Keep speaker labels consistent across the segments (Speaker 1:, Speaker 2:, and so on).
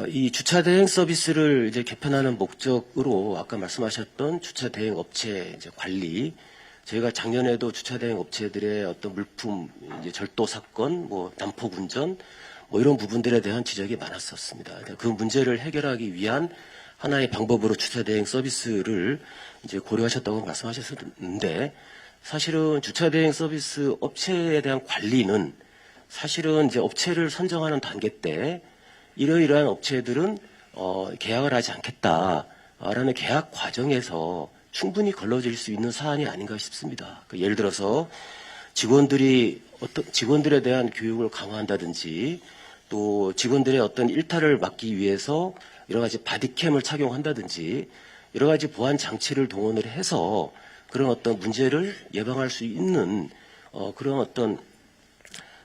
Speaker 1: 이 주차 대행 서비스를 이제 개편하는 목적으로 아까 말씀하셨던 주차 대행 업체 이제 관리, 저희가 작년에도 주차 대행 업체들의 어떤 물품 이제 절도 사건, 뭐 난폭 운전, 뭐 이런 부분들에 대한 지적이 많았었습니다. 그 문제를 해결하기 위한 하나의 방법으로 주차 대행 서비스를 이제 고려하셨다고 말씀하셨는데, 사실은 주차 대행 서비스 업체에 대한 관리는 사실은 이제 업체를 선정하는 단계 때 이러이러한 업체들은 계약을 하지 않겠다라는 계약 과정에서 충분히 걸러질 수 있는 사안이 아닌가 싶습니다. 예를 들어서 직원들에 대한 교육을 강화한다든지, 또 직원들의 어떤 일탈을 막기 위해서 여러 가지 바디캠을 착용한다든지, 여러 가지 보안 장치를 동원을 해서 그런 어떤 문제를 예방할 수 있는 그런 어떤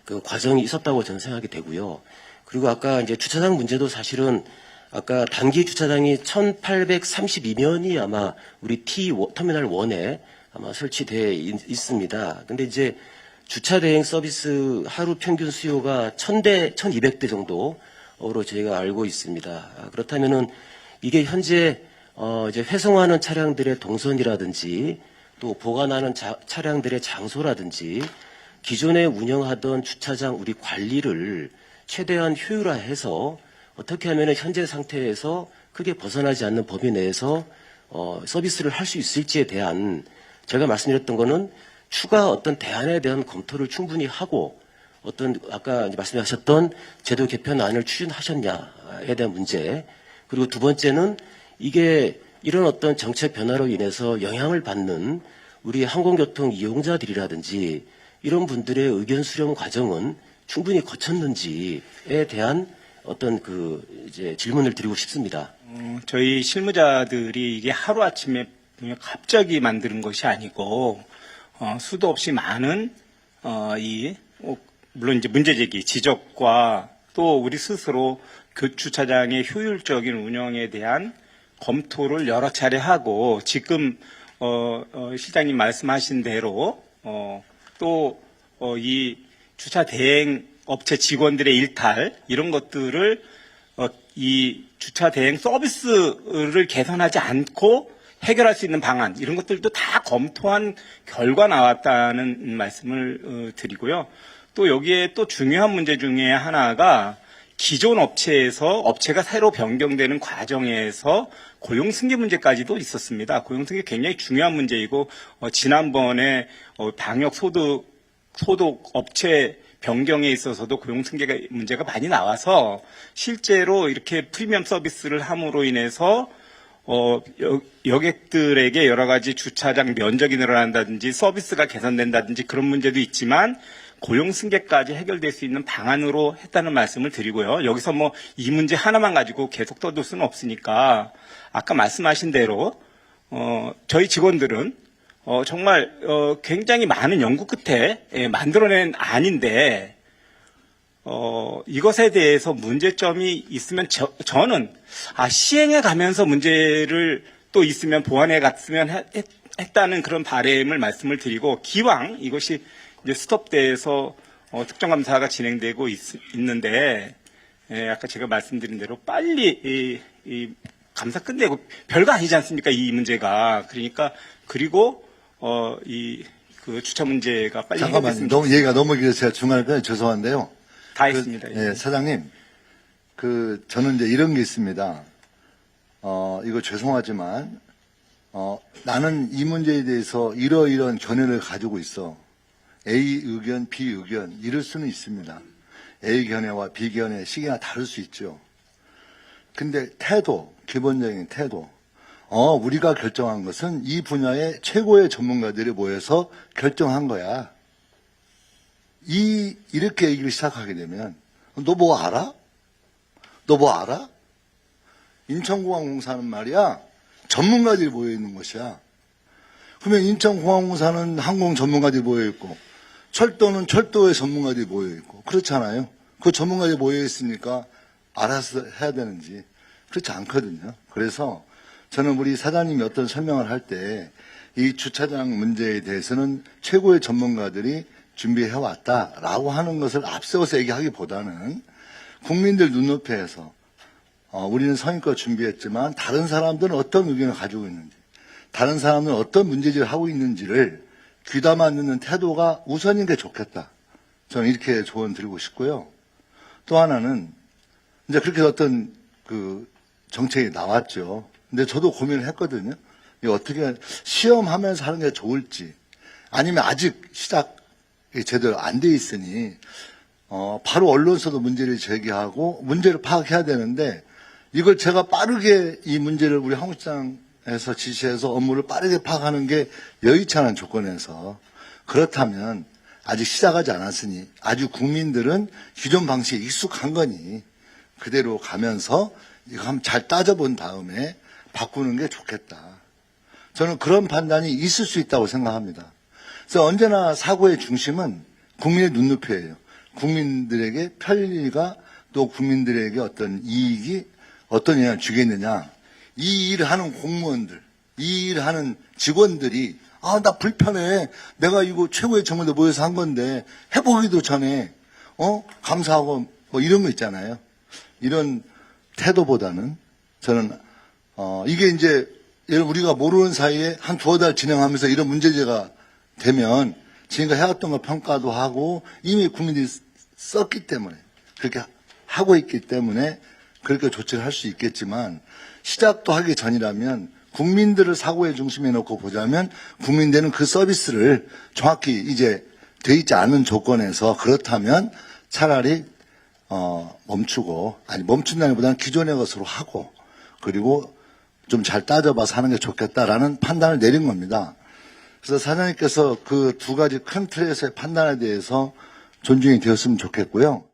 Speaker 1: 그 과정이 있었다고 저는 생각이 되고요. 그리고 아까 이제 주차장 문제도 사실은 아까 단기 주차장이 1832면이 아마 우리 터미널 1에 아마 설치되어 있습니다. 근데 이제 주차 대행 서비스 하루 평균 수요가 1000대, 1200대 정도로 저희가 알고 있습니다. 그렇다면은 이게 현재 이제 회송하는 차량들의 동선이라든지, 또 보관하는 차량들의 장소라든지, 기존에 운영하던 주차장 우리 관리를 최대한 효율화해서 어떻게 하면 현재 상태에서 크게 벗어나지 않는 범위 내에서 서비스를 할 수 있을지에 대한, 제가 말씀드렸던 거는 추가 어떤 대안에 대한 검토를 충분히 하고, 어떤 아까 말씀하셨던 제도 개편안을 추진하셨냐에 대한 문제, 그리고 두 번째는 이게 이런 어떤 정책 변화로 인해서 영향을 받는 우리 항공교통 이용자들이라든지 이런 분들의 의견 수렴 과정은 충분히 거쳤는지에 대한 어떤 이제 질문을 드리고 싶습니다.
Speaker 2: 저희 실무자들이 이게 하루아침에 갑자기 만드는 것이 아니고, 수도 없이 많은, 물론 이제 문제제기, 지적과 또 우리 스스로 그 주차장의 효율적인 운영에 대한 검토를 여러 차례 하고, 지금, 실장님 말씀하신 대로, 이 주차 대행 업체 직원들의 일탈, 이런 것들을 이 주차 대행 서비스를 개선하지 않고 해결할 수 있는 방안, 이런 것들도 다 검토한 결과 나왔다는 말씀을 드리고요. 또 여기에 또 중요한 문제 중에 하나가 기존 업체가 새로 변경되는 과정에서 고용 승계 문제까지도 있었습니다. 고용 승계 굉장히 중요한 문제이고, 지난번에 방역 소득 업체 변경에 있어서도 고용 승계 문제가 많이 나와서 실제로 이렇게 프리미엄 서비스를 함으로 인해서 여객들에게 여러 가지 주차장 면적이 늘어난다든지 서비스가 개선된다든지 그런 문제도 있지만, 고용 승계까지 해결될 수 있는 방안으로 했다는 말씀을 드리고요. 여기서 뭐 이 문제 하나만 가지고 계속 떠들 수는 없으니까, 아까 말씀하신 대로 저희 직원들은 정말 굉장히 많은 연구 끝에 만들어낸 안인데, 이것에 대해서 문제점이 있으면 저는 시행해 가면서 문제를 또 있으면 보완해 갔으면 했다는 그런 바람을 말씀을 드리고, 기왕 이것이 이제 스톱돼서 특정감사가 진행되고 있는데, 아까 제가 말씀드린 대로 빨리 이 감사 끝내고, 별거 아니지 않습니까, 이 문제가. 그러니까, 그리고 그 주차 문제가 빨리
Speaker 3: 잠깐만요. 얘기가 너무 길어서 제가 중간에 빼서 죄송한데요.
Speaker 2: 다 했습니다.
Speaker 3: 예, 사장님, 저는 이제 이런 게 있습니다. 이거 죄송하지만, 나는 이 문제에 대해서 이러이러한 견해를 가지고 있어. A 의견, B 의견, 이럴 수는 있습니다. A 견해와 B 견해, 시기가 다를 수 있죠. 근데 기본적인 태도. 우리가 결정한 것은 이 분야의 최고의 전문가들이 모여서 결정한 거야. 이렇게 얘기를 시작하게 되면, 너 뭐 알아? 너 뭐 알아? 인천공항공사는 말이야, 전문가들이 모여 있는 것이야. 그러면 인천공항공사는 항공 전문가들이 모여 있고, 철도는 철도의 전문가들이 모여 있고, 그렇잖아요. 그 전문가들이 모여 있으니까 알아서 해야 되는지, 그렇지 않거든요. 그래서 저는 우리 사장님이 어떤 설명을 할 때 이 주차장 문제에 대해서는 최고의 전문가들이 준비해왔다라고 하는 것을 앞세워서 얘기하기보다는 국민들 눈높이에서 우리는 성의껏 준비했지만 다른 사람들은 어떤 의견을 가지고 있는지, 다른 사람들은 어떤 문제지를 하고 있는지를 귀담아 듣는 태도가 우선인 게 좋겠다. 저는 이렇게 조언 드리고 싶고요. 또 하나는 이제 그렇게 어떤 그 정책이 나왔죠. 근데 저도 고민을 했거든요. 이거 어떻게 시험하면서 하는 게 좋을지, 아니면 아직 시작이 제대로 안 돼 있으니 바로 언론서도 문제를 제기하고 문제를 파악해야 되는데, 이걸 제가 빠르게 이 문제를 우리 한국시장에서 지시해서 업무를 빠르게 파악하는 게 여의치 않은 조건에서, 그렇다면 아직 시작하지 않았으니 아주 국민들은 기존 방식에 익숙한 거니 그대로 가면서 이거 한번 잘 따져본 다음에 바꾸는 게 좋겠다. 저는 그런 판단이 있을 수 있다고 생각합니다. 그래서 언제나 사고의 중심은 국민의 눈높이예요. 국민들에게 편리가, 또 국민들에게 어떤 이익이 어떤 영향을 주겠느냐. 이 일을 하는 공무원들, 이 일을 하는 직원들이 나 불편해. 내가 이거 최고의 정부들 모여서 한 건데 해보기도 전에 감사하고 뭐 이런 거 있잖아요. 이런 태도보다는 저는 이게 이제 우리가 모르는 사이에 한 두어 달 진행하면서 이런 문제제가 되면 지금까지 해왔던 거 평가도 하고 이미 국민들이 썼기 때문에, 그렇게 하고 있기 때문에 그렇게 조치를 할 수 있겠지만, 시작도 하기 전이라면 국민들을 사고의 중심에 놓고 보자면 국민들은 그 서비스를 정확히 이제 돼 있지 않은 조건에서, 그렇다면 차라리 멈추고, 아니 멈춘다기보다는 기존의 것으로 하고, 그리고 좀 잘 따져봐서 하는 게 좋겠다라는 판단을 내린 겁니다. 그래서 사장님께서 그 두 가지 큰 틀에서의 판단에 대해서 존중이 되었으면 좋겠고요.